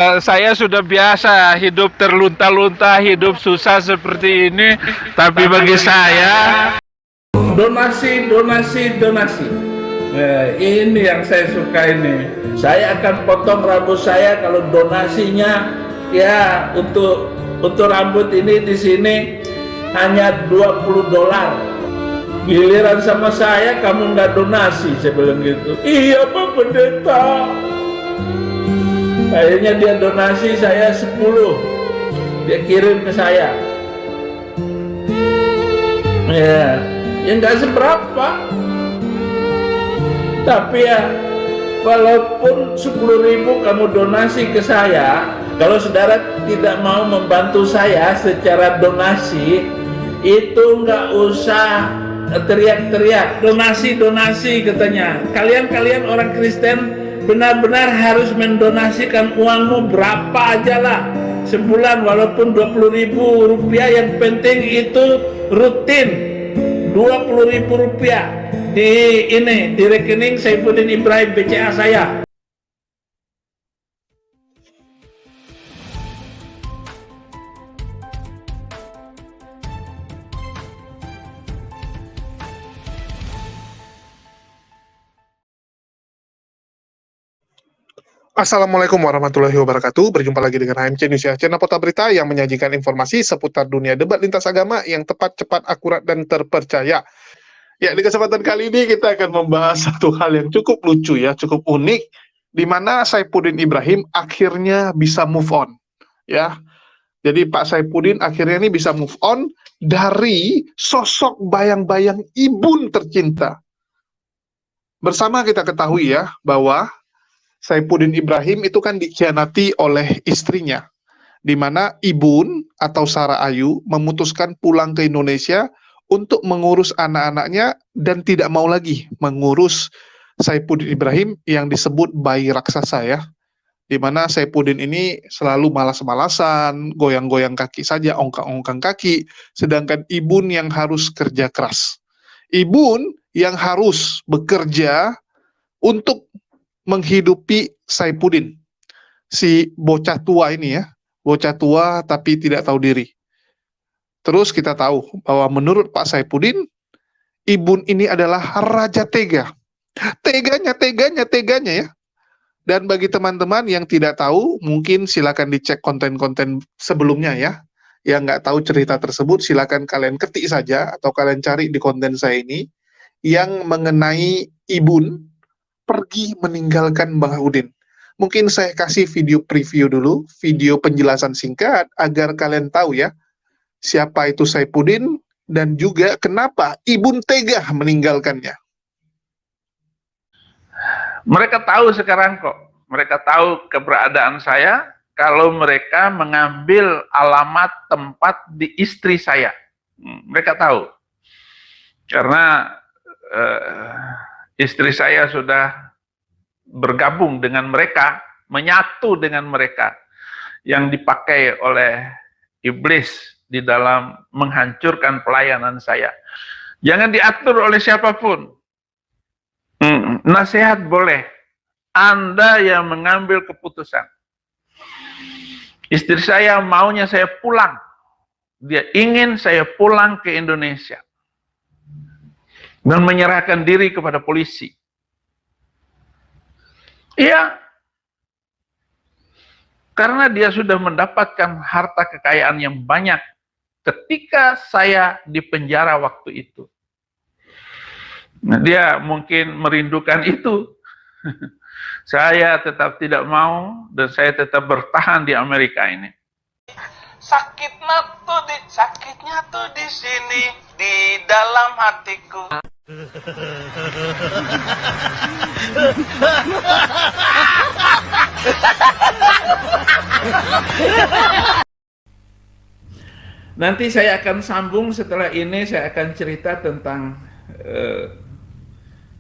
Saya sudah biasa hidup terlunta-lunta, hidup susah seperti ini, tapi bagi saya donasi, donasi, donasi. Ini yang saya suka ini. Saya akan potong rambut saya kalau donasinya ya untuk rambut ini di sini hanya $20. Giliran sama saya kamu nggak donasi, saya bilang gitu. Iya Pak Pendeta. Akhirnya dia donasi saya 10, dia kirim ke saya. Ya nggak seberapa, tapi ya walaupun 10.000 kamu donasi ke saya, kalau saudara tidak mau membantu saya secara donasi, itu nggak usah teriak-teriak donasi donasi katanya. Kalian orang Kristen benar-benar harus mendonasikan uangmu berapa aja lah sebulan, walaupun $20.000, yang penting itu rutin $20.000 di rekening Saifuddin Ibrahim BCA saya. Assalamualaikum warahmatullahi wabarakatuh. Berjumpa lagi dengan HMC News, channel Portal Berita yang menyajikan informasi seputar dunia debat lintas agama yang tepat, cepat, akurat, dan terpercaya. Ya, di kesempatan kali ini kita akan membahas satu hal yang cukup lucu ya, cukup unik, di mana Saifuddin Ibrahim akhirnya bisa move on. Ya, jadi Pak Saifuddin akhirnya ini bisa move on dari sosok bayang-bayang ibun tercinta. Bersama kita ketahui ya bahwa Saifuddin Ibrahim itu kan dikhianati oleh istrinya, di mana Ibun atau Sarah Ayu memutuskan pulang ke Indonesia untuk mengurus anak-anaknya dan tidak mau lagi mengurus Saifuddin Ibrahim yang disebut bayi raksasa ya, di mana Saifuddin ini selalu malas-malasan, goyang-goyang kaki saja, ongkang-ongkang kaki, sedangkan Ibun yang harus kerja keras. Ibun yang harus bekerja untuk menghidupi Saifuddin, si bocah tua ini ya, bocah tua tapi tidak tahu diri. Terus kita tahu bahwa menurut Pak Saifuddin, Ibun ini adalah raja tega. Teganya ya. Dan bagi teman-teman yang tidak tahu, mungkin silakan dicek konten-konten sebelumnya ya. Yang nggak tahu cerita tersebut, silakan kalian ketik saja atau kalian cari di konten saya ini yang mengenai Ibun pergi meninggalkan Bang Udin. Mungkin saya kasih video preview dulu, video penjelasan singkat agar kalian tahu ya siapa itu Saifuddin dan juga kenapa Ibun tega meninggalkannya. mereka tahu sekarang kok, mereka tahu keberadaan saya kalau mereka mengambil alamat tempat di istri saya. Mereka tahu karena istri saya sudah bergabung dengan mereka, menyatu dengan mereka yang dipakai oleh iblis di dalam menghancurkan pelayanan saya. Jangan diatur oleh siapapun. Nasihat boleh, Anda yang mengambil keputusan. Istri saya maunya saya pulang. Dia ingin saya pulang ke Indonesia dan menyerahkan diri kepada polisi. Iya, karena dia sudah mendapatkan harta kekayaan yang banyak ketika saya di penjara waktu itu. Nah, dia mungkin merindukan itu. Saya tetap tidak mau dan saya tetap bertahan di Amerika ini. Sakitnya tuh di sini, di dalam hatiku. Nanti saya akan sambung setelah ini, saya akan cerita tentang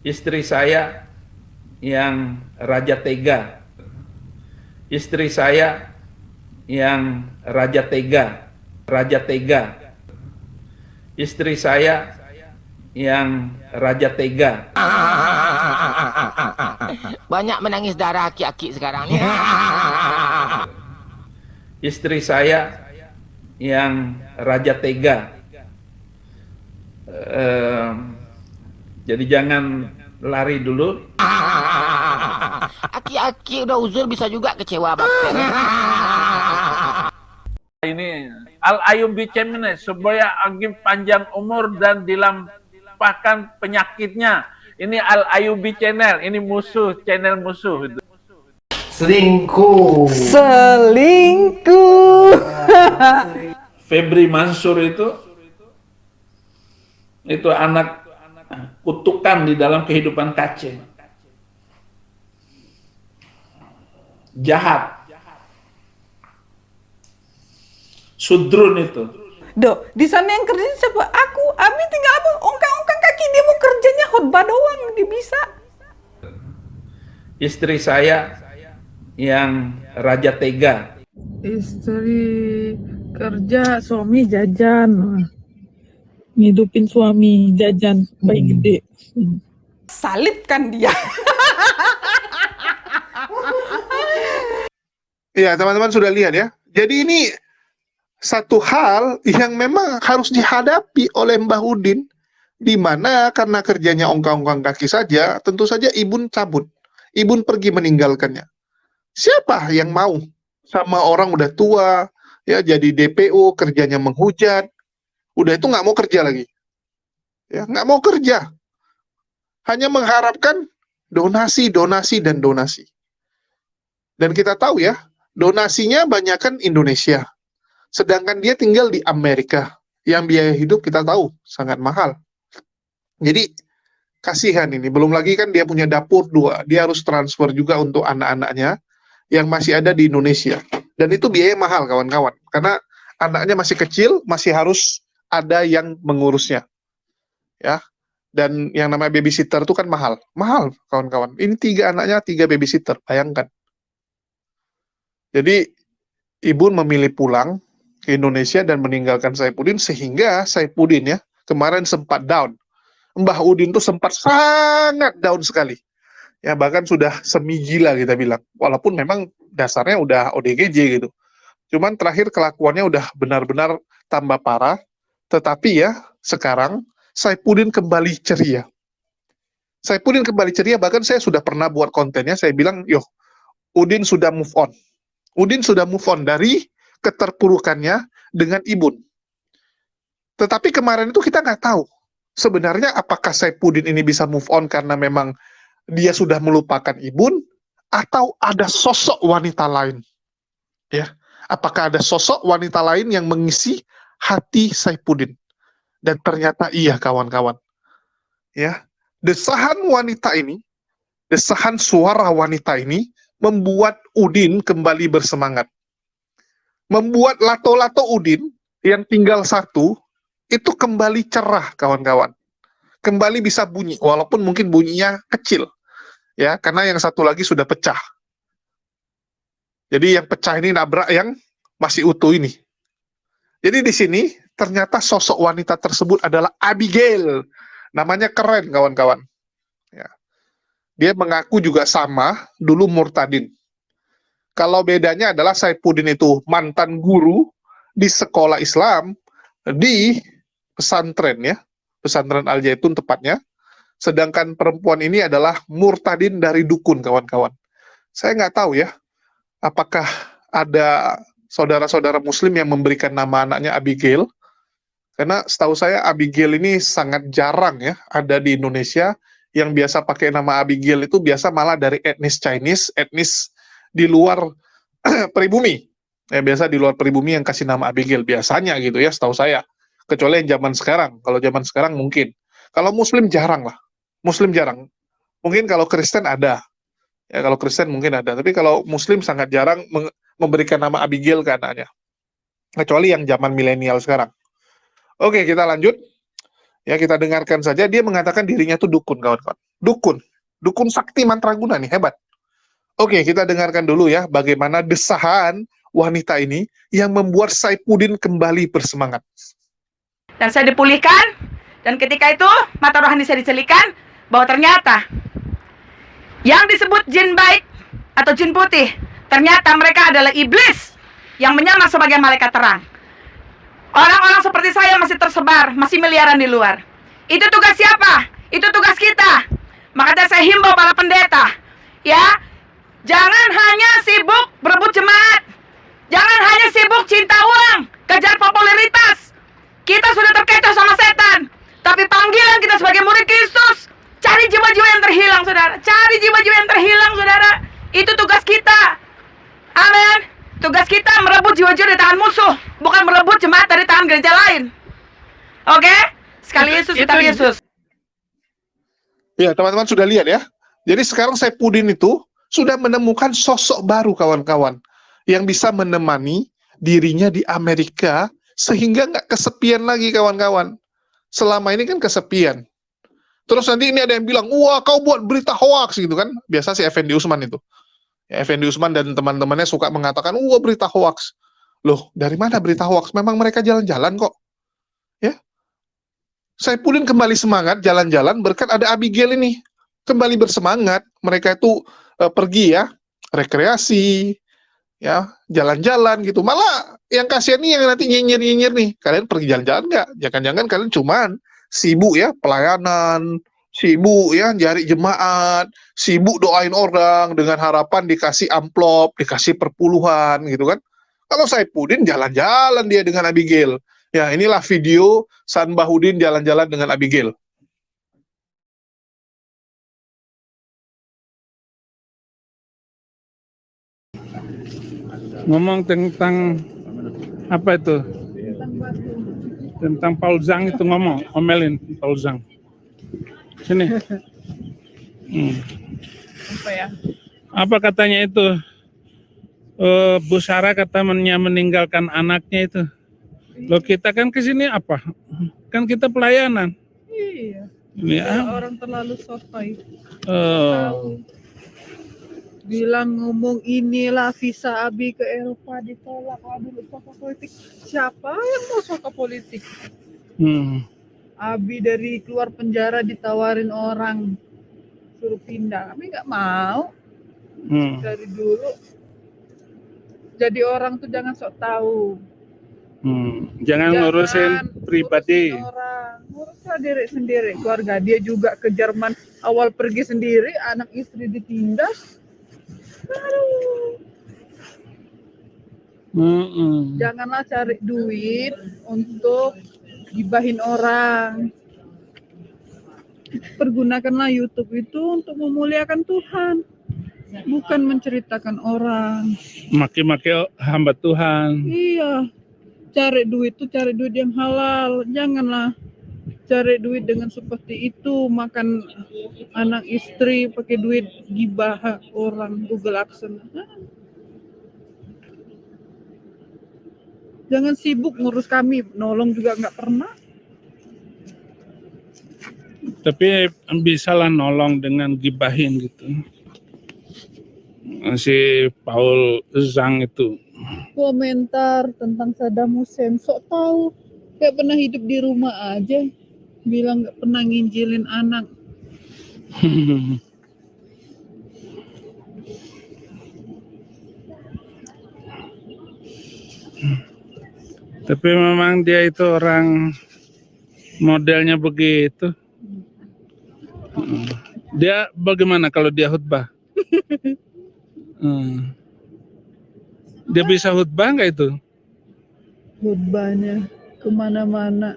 istri saya yang raja tega. Istri saya yang raja tega. Istri saya yang raja tega. Banyak menangis darah aki-aki sekarang ni. istri saya yang raja tega. Jadi jangan lari dulu. Aki-aki udah uzur bisa juga kecewa bakter. Ini Al-Ayub Channel supaya Agim panjang umur dan dilampahkan penyakitnya. Ini Al-Ayub Channel, ini channel musuh. Selingkuh. Febri Mansur itu anak kutukan di dalam kehidupan Kaceh. Jahat. Sudrun itu. Dok, di sana yang kerja siapa? Aku, Abi tinggal apa? Ongkang-ongkang kaki, dia mau kerjanya khotbah doang, dia bisa. Istri saya yang raja tega. Istri kerja, suami jajan. Ngidupin suami jajan, bayi gede. Salib kan dia. Ya, teman-teman sudah lihat ya. Jadi ini satu hal yang memang harus dihadapi oleh Mbah Udin, di mana karena kerjanya ongkang-ongkang kaki saja, tentu saja Ibun cabut. Ibun pergi meninggalkannya. Siapa yang mau sama orang udah tua, ya jadi DPO, kerjanya menghujat, udah itu nggak mau kerja lagi. Ya, nggak mau kerja. Hanya mengharapkan donasi, donasi, dan donasi. Dan kita tahu ya, donasinya banyakkan Indonesia. Sedangkan dia tinggal di Amerika, yang biaya hidup kita tahu sangat mahal. Jadi kasihan ini, belum lagi kan dia punya dapur 2, dia harus transfer juga untuk anak-anaknya yang masih ada di Indonesia. Dan itu biaya mahal kawan-kawan, karena anaknya masih kecil, masih harus ada yang mengurusnya. Ya. Dan yang namanya babysitter itu kan mahal. Mahal kawan-kawan. Ini 3 anaknya, 3 babysitter, bayangkan. Jadi Ibu memilih pulang ke Indonesia dan meninggalkan Saifuddin, sehingga Saifuddin ya kemarin sempat down. Mbah Udin tuh sempat sangat down sekali. Ya bahkan sudah semi gila kita bilang. Walaupun memang dasarnya udah ODGJ gitu. Cuman terakhir kelakuannya udah benar-benar tambah parah. Tetapi ya sekarang Saifuddin kembali ceria. Saifuddin kembali ceria, bahkan saya sudah pernah buat kontennya, saya bilang, "Yo, Udin sudah move on." Udin sudah move on dari keterpurukannya dengan Ibun. Tetapi kemarin itu kita nggak tahu sebenarnya apakah Saifuddin ini bisa move on karena memang dia sudah melupakan Ibun, atau ada sosok wanita lain. Ya, apakah ada sosok wanita lain yang mengisi hati Saifuddin? Dan ternyata iya kawan-kawan. Ya, desahan wanita ini, desahan suara wanita ini membuat Udin kembali bersemangat. Membuat lato-lato Udin yang tinggal 1 itu kembali cerah kawan-kawan. Kembali bisa bunyi, walaupun mungkin bunyinya kecil. Ya, karena yang 1 lagi sudah pecah. Jadi yang pecah ini nabrak yang masih utuh ini. Jadi di sini ternyata sosok wanita tersebut adalah Abigail. Namanya keren kawan-kawan. Ya. Dia mengaku juga sama dulu murtadin. Kalau bedanya adalah Saifuddin itu mantan guru di sekolah Islam di pesantren ya, pesantren Al Zaitun tepatnya. Sedangkan perempuan ini adalah murtadin dari dukun kawan-kawan. Saya nggak tahu ya, apakah ada saudara-saudara Muslim yang memberikan nama anaknya Abigail. Karena setahu saya Abigail ini sangat jarang ya ada di Indonesia. Yang biasa pakai nama Abigail itu biasa malah dari etnis Chinese, etnis di luar pribumi. Ya, biasa di luar pribumi yang kasih nama Abigail biasanya gitu ya, setahu saya. Kecuali yang zaman sekarang. Kalau zaman sekarang mungkin. Kalau Muslim jarang lah. Muslim jarang. Mungkin kalau Kristen ada. Ya, kalau Kristen mungkin ada. Tapi kalau Muslim sangat jarang memberikan nama Abigail ke anaknya. Kecuali yang zaman milenial sekarang. Oke, kita lanjut. Ya, kita dengarkan saja. Dia mengatakan dirinya itu dukun, kawan-kawan. Dukun. Dukun sakti mantraguna nih, hebat. Oke, kita dengarkan dulu ya bagaimana desahan wanita ini yang membuat Saifuddin kembali bersemangat. Dan saya dipulihkan, dan ketika itu mata rohani saya dicelikan bahwa ternyata yang disebut jin baik atau jin putih, ternyata mereka adalah iblis yang menyamar sebagai malaikat terang. Orang-orang seperti saya masih tersebar, masih miliaran di luar. Itu tugas siapa? Itu tugas kita. Makanya saya himbau para pendeta, ya, jangan hanya sibuk berebut jemaat, jangan hanya sibuk cinta uang, kejar popularitas. Kita sudah terkecoh sama setan, tapi panggilan kita sebagai murid Kristus, cari jiwa-jiwa yang terhilang, saudara. Cari jiwa-jiwa yang terhilang, saudara. Itu tugas kita. Amin. Tugas kita merebut jiwa-jiwa dari tangan musuh, bukan merebut jemaat dari tangan gereja lain. Oke? Sekali Yesus, tetap Yesus. Ya, teman-teman sudah lihat ya. Jadi sekarang Saifuddin itu sudah menemukan sosok baru, kawan-kawan, yang bisa menemani dirinya di Amerika sehingga nggak kesepian lagi, kawan-kawan. Selama ini kan kesepian. Terus nanti ini ada yang bilang, wah kau buat berita hoax gitu kan. Biasa si Effendi Usman itu. Ya, Effendi Usman dan teman-temannya suka mengatakan, wah berita hoax. Loh, dari mana berita hoax? Memang mereka jalan-jalan kok. Ya. Saifuddin kembali semangat jalan-jalan berkat ada Abigail ini. Kembali bersemangat. Mereka itu pergi ya, rekreasi, ya, jalan-jalan gitu. Malah yang kasihan nih yang nanti nyinyir-nyinyir nih. Kalian pergi jalan-jalan nggak? Jangan-jangan kalian cuman sibuk ya, pelayanan, sibuk ya, cari jemaat, sibuk doain orang dengan harapan dikasih amplop, dikasih perpuluhan gitu kan. Kalau Saifuddin jalan-jalan dia dengan Abigail. Ya, inilah video San Bahudin jalan-jalan dengan Abigail. Ngomong tentang apa itu? Tentang Paul Zhang itu omelin Paul Zhang. Sini. Apa ya? Apa katanya itu? Bu Sarah katanya meninggalkan anaknya itu. Loh kita kan ke sini apa? Kan kita pelayanan. Iya. Ini Orang terlalu sotoy. Oh. Bilang ngomong inilah visa Abi ke Eropa ditolak. Aduh, soko politik. Siapa yang mau soko politik? Abi dari keluar penjara ditawarin orang suruh pindah. Abi nggak mau. Dari dulu. Jadi orang tuh jangan sok tahu. Jangan ngurusin pribadi. Nguruslah diri sendiri, keluarga. Dia juga ke Jerman awal pergi sendiri, anak istri ditindas. Janganlah cari duit untuk gibahin orang. Pergunakanlah YouTube itu untuk memuliakan Tuhan, bukan menceritakan orang. Maki-maki hamba Tuhan. Iya. Cari duit itu cari duit yang halal, janganlah cari duit dengan seperti itu, makan anak istri pakai duit gibah orang, Google AdSense. Jangan sibuk ngurus kami, nolong juga nggak pernah. Tapi bisa lah nolong dengan gibahin gitu. Si Paul Zhang itu. Komentar tentang Saddam Hussein, sok tahu, kayak pernah hidup di rumah aja, bilang nggak pernah nginjilin anak. Tapi memang dia itu orang modelnya begitu. Dia bagaimana kalau dia khutbah? Dia bisa khutbah nggak itu? Khutbahnya kemana-mana.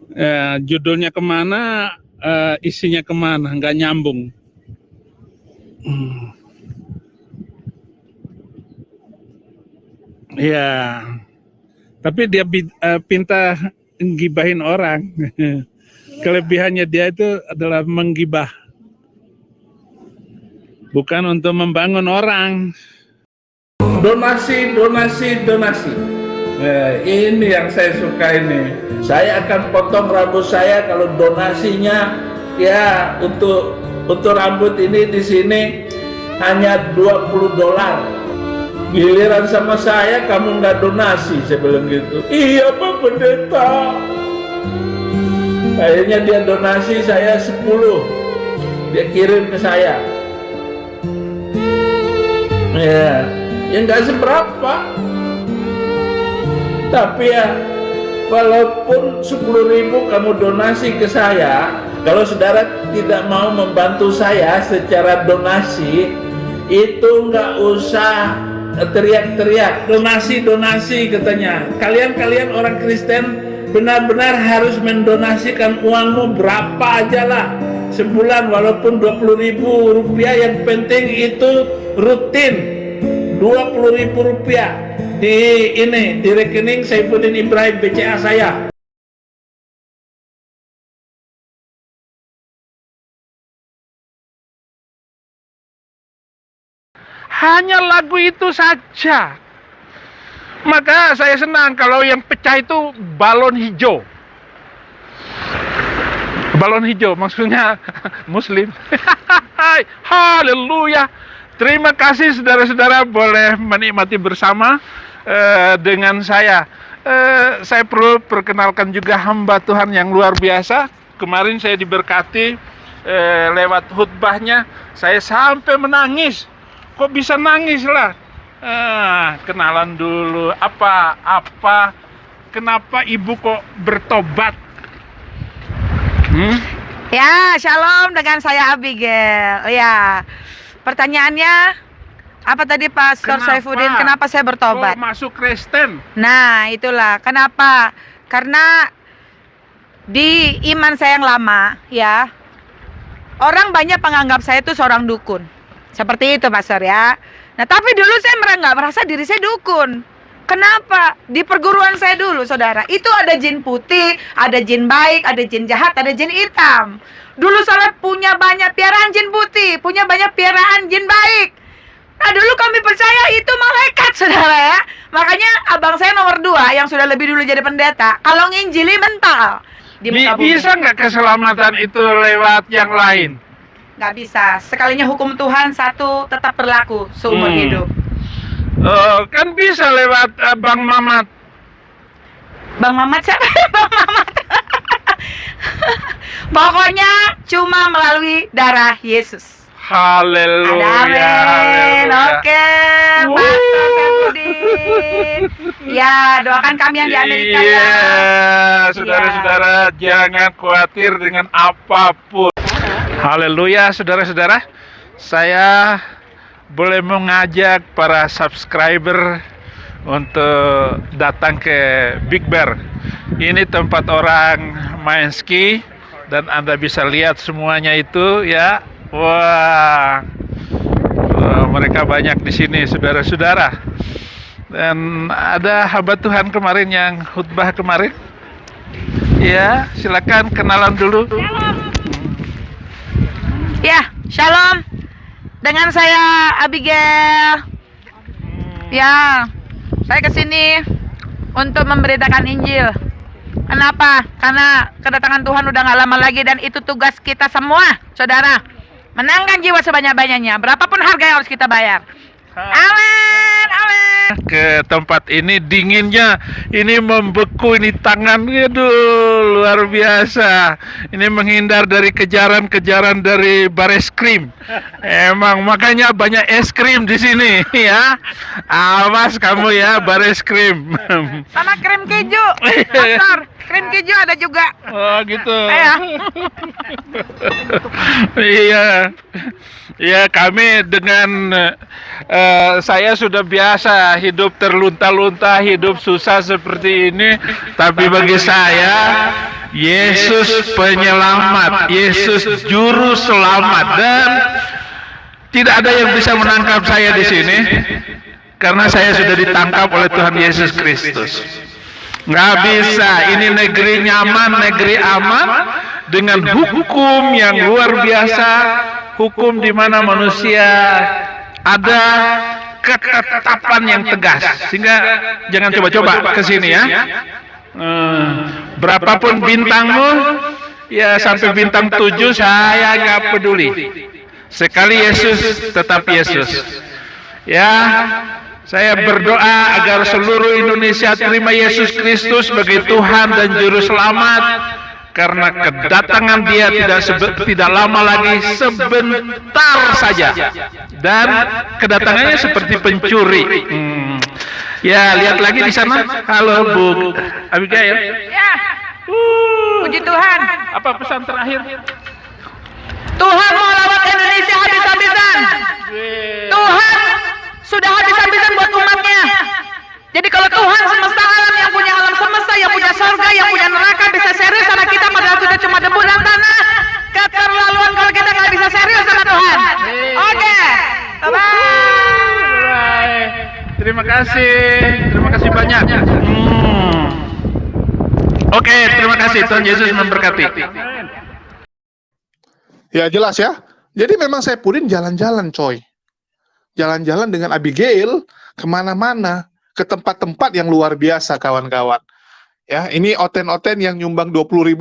Ya, judulnya kemana, isinya kemana, nggak nyambung. Ya, tapi dia pintar ngibahin orang. Kelebihannya dia itu adalah menggibah, bukan untuk membangun orang. Donasi. Nah, ini yang saya suka ini. Saya akan potong rambut saya kalau donasinya ya untuk rambut ini di sini hanya $20. Giliran sama saya kamu nggak donasi, saya bilang gitu. Iya Pak Pendeta. Akhirnya dia donasi saya 10. Dia kirim ke saya. Ya. ya nggak seberapa. Tapi ya, walaupun 10.000 kamu donasi ke saya, kalau saudara tidak mau membantu saya secara donasi, itu nggak usah teriak-teriak, donasi katanya. Kalian orang Kristen benar-benar harus mendonasikan uangmu berapa aja lah sebulan, walaupun 20.000 rupiah, yang penting itu rutin 20.000 rupiah di rekening Saifuddin Ibrahim BCA saya. Hanya lagu itu saja. Maka saya senang kalau yang pecah itu balon hijau. Balon hijau maksudnya Muslim. Haleluya. Terima kasih saudara-saudara, boleh menikmati bersama dengan saya. Saya perlu perkenalkan juga hamba Tuhan yang luar biasa. Kemarin saya diberkati lewat khutbahnya, saya sampai menangis. Kok bisa nangis lah? Kenalan dulu. Kenapa ibu kok bertobat? Ya, shalom, dengan saya Abigail. Ya, pertanyaannya apa tadi Pastor Saifuddin? Kenapa saya bertobat? Kok masuk Kristen? Nah, itulah kenapa. Karena di iman saya yang lama, ya, orang banyak menganggap saya itu seorang dukun. Seperti itu, Pastor, ya. Nah, tapi dulu saya nggak merasa diri saya dukun. Kenapa? Di perguruan saya dulu, saudara, itu ada jin putih, ada jin baik, ada jin jahat, ada jin hitam. Dulu saya punya banyak piaraan jin putih, punya banyak piaraan jin baik. Nah, dulu kami percaya itu malaikat, saudara, ya. Makanya abang saya nomor 2 yang sudah lebih dulu jadi pendeta, kalau nginjili mental. Bisa nggak keselamatan itu lewat yang lain? Nggak bisa. Sekalinya hukum Tuhan satu tetap berlaku seumur hidup. Kan bisa lewat Bang Mamat. Bang Mamat siapa? Bang Mamat. Pokoknya cuma melalui darah Yesus. Haleluya. Amin. Oke, Pastor Saifuddin. Ya, doakan kami yang di Amerika, ya. Iya, saudara-saudara, jangan khawatir dengan apapun. Haleluya, saudara-saudara. Saya boleh mengajak para subscriber untuk datang ke Big Bear. Ini tempat orang main ski dan Anda bisa lihat semuanya itu, ya. Wah, mereka banyak di sini, saudara-saudara. Dan ada hamba Tuhan kemarin yang khutbah kemarin. Ya, silakan kenalan dulu. Ya, shalom. Dengan saya Abigail. Ya, saya kesini untuk memberitakan Injil. Kenapa? Karena kedatangan Tuhan udah gak lama lagi dan itu tugas kita semua, saudara. Menangkan jiwa sebanyak-banyaknya, berapapun harga yang harus kita bayar. Amin, amin. Ke tempat ini dinginnya, ini membeku, ini tangan, aduh, luar biasa. Ini menghindar dari kejaran-kejaran dari bareskrim. Emang makanya banyak es krim di sini, ya. Awas kamu ya, bareskrim. Sama krim keju, Pastor. Krim keju ada juga. Oh gitu. Ya. Iya. Ya, kami dengan saya sudah biasa hidup terlunta-lunta, hidup susah seperti ini. Tapi bagi saya, Yesus penyelamat, Yesus juru selamat, dan tidak ada yang bisa menangkap saya di sini karena saya sudah ditangkap oleh Tuhan Yesus Kristus. Nggak bisa, ini negeri nyaman, negeri aman dengan hukum yang luar biasa, hukum di mana manusia ada ketetapan yang tegas, sehingga jangan coba-coba ke sini, ya. Berapapun bintangmu, ya sampai bintang 7 saya nggak peduli. Sekali Yesus tetap Yesus. Ya, saya berdoa agar seluruh Indonesia terima Yesus Kristus sebagai Tuhan dan Juru Selamat, karena kedatangan dia tidak lama lagi, sebentar saja, dan kedatangannya seperti pencuri. Ya, lihat lagi di sana. Halo Bu Abigail. Ya, puji Tuhan. Apa pesan terakhir? Tuhan mau lawat Indonesia habis-habisan. Tuhan sudah habis-habisan buat umatnya. Jadi kalau Tuhan semesta alam, yang punya alam semesta, yang punya surga, yang punya neraka bisa serius sama kita, padahal kita cuma debu dan tanah. Keterlaluan kalau kita nggak bisa serius sama Tuhan. Oke, bye-bye. Terima kasih banyak. Oke, terima kasih. Tuhan Yesus memberkati. Ya jelas ya. Jadi memang Saipudin jalan-jalan coy. Jalan-jalan dengan Abigail kemana-mana. Ke tempat-tempat yang luar biasa kawan-kawan. Ya, ini oten-oten yang nyumbang 20.000,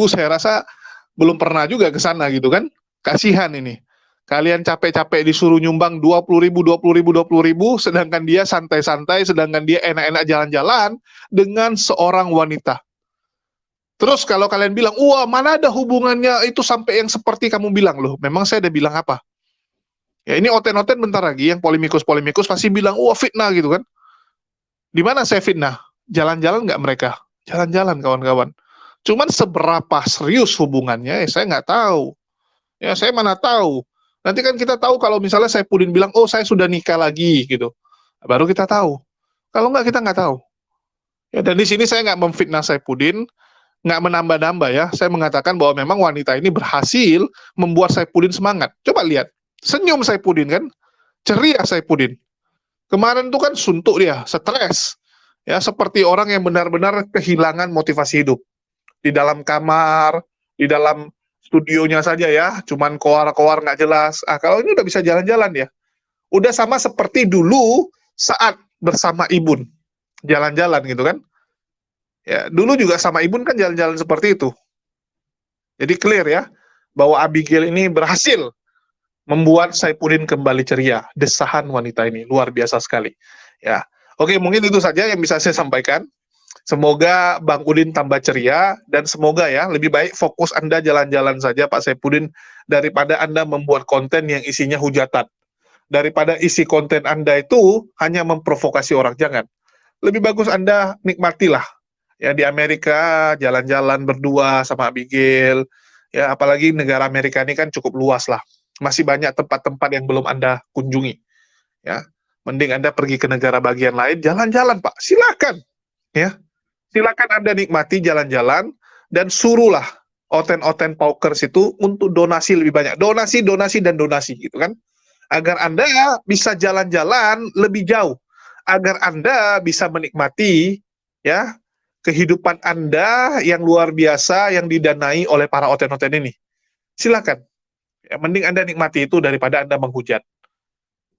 saya rasa belum pernah juga ke sana gitu kan. Kasihan ini. Kalian capek-capek disuruh nyumbang 20.000, sedangkan dia santai-santai, sedangkan dia enak-enak jalan-jalan dengan seorang wanita. Terus kalau kalian bilang, wah mana ada hubungannya itu sampai yang seperti kamu bilang loh. Memang saya udah bilang apa? Ya ini oten-oten bentar lagi yang polemikus pasti bilang, wah fitnah gitu kan. Di mana saya fitnah? Jalan-jalan nggak mereka? Jalan-jalan kawan-kawan. Cuman seberapa serius hubungannya, saya nggak tahu. Ya saya mana tahu. Nanti kan kita tahu kalau misalnya Saipudin bilang, oh saya sudah nikah lagi gitu. Baru kita tahu. Kalau nggak kita nggak tahu. Ya dan di sini saya nggak memfitnah Saipudin, nggak menambah-nambah ya. Saya mengatakan bahwa memang wanita ini berhasil membuat Saipudin semangat. Coba lihat, senyum Saipudin kan, ceria Saipudin. Kemarin itu kan suntuk dia, stres. Ya, seperti orang yang benar-benar kehilangan motivasi hidup. Di dalam kamar, di dalam studionya saja ya, cuman koar-koar nggak jelas. Kalau ini udah bisa jalan-jalan ya. Udah sama seperti dulu saat bersama Ibun. Jalan-jalan gitu kan. Ya, dulu juga sama Ibun kan jalan-jalan seperti itu. Jadi clear ya, bahwa Abigail ini berhasil membuat Saipudin kembali ceria. Desahan wanita ini luar biasa sekali. Ya, oke, mungkin itu saja yang bisa saya sampaikan. Semoga Bang Udin tambah ceria dan semoga ya lebih baik fokus Anda jalan-jalan saja Pak Saipudin daripada Anda membuat konten yang isinya hujatan. Daripada isi konten Anda itu hanya memprovokasi orang, jangan. Lebih bagus Anda nikmatilah. Ya di Amerika jalan-jalan berdua sama Abigail. Ya apalagi negara Amerika ini kan cukup luas lah. Masih banyak tempat-tempat yang belum Anda kunjungi. Ya, mending Anda pergi ke negara bagian lain, jalan-jalan Pak, silakan. Ya, silakan Anda nikmati jalan-jalan dan suruhlah oten-oten paukers itu untuk donasi lebih banyak, donasi gitu kan, agar Anda bisa jalan-jalan lebih jauh, agar Anda bisa menikmati ya kehidupan Anda yang luar biasa yang didanai oleh para oten-oten ini. Silakan. Ya, mending Anda nikmati itu daripada Anda menghujat.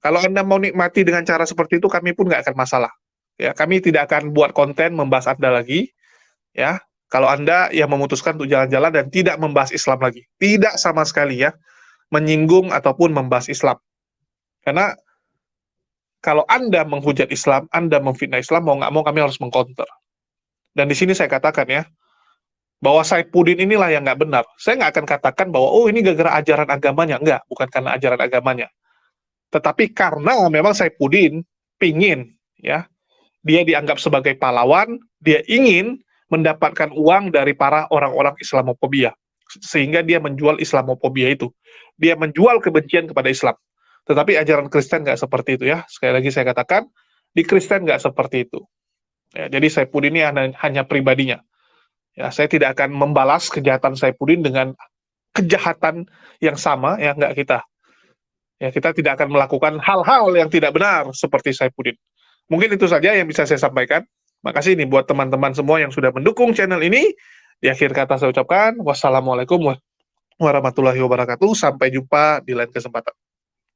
Kalau Anda mau nikmati dengan cara seperti itu, kami pun nggak akan masalah. Ya, kami tidak akan buat konten membahas Anda lagi. Ya, kalau Anda yang memutuskan untuk jalan-jalan dan tidak membahas Islam lagi, tidak sama sekali ya menyinggung ataupun membahas Islam. Karena kalau Anda menghujat Islam, Anda memfitnah Islam, mau nggak mau kami harus mengcounter. Dan di sini saya katakan ya, bahwa Saipudin inilah yang nggak benar. Saya nggak akan katakan bahwa, oh ini gara-gara ajaran agamanya. Enggak, bukan karena ajaran agamanya. Tetapi karena memang Saipudin pingin, ya, dia dianggap sebagai pahlawan, dia ingin mendapatkan uang dari para orang-orang Islamofobia. Sehingga dia menjual Islamofobia itu. Dia menjual kebencian kepada Islam. Tetapi ajaran Kristen nggak seperti itu ya. Sekali lagi saya katakan, di Kristen nggak seperti itu. Ya, jadi Saipudin ini hanya pribadinya. Ya, saya tidak akan membalas kejahatan Saipudin dengan kejahatan yang sama, ya enggak kita. Ya, kita tidak akan melakukan hal-hal yang tidak benar seperti Saipudin. Mungkin itu saja yang bisa saya sampaikan. Makasih nih buat teman-teman semua yang sudah mendukung channel ini. Di akhir kata saya ucapkan, wassalamualaikum warahmatullahi wabarakatuh. Sampai jumpa di lain kesempatan.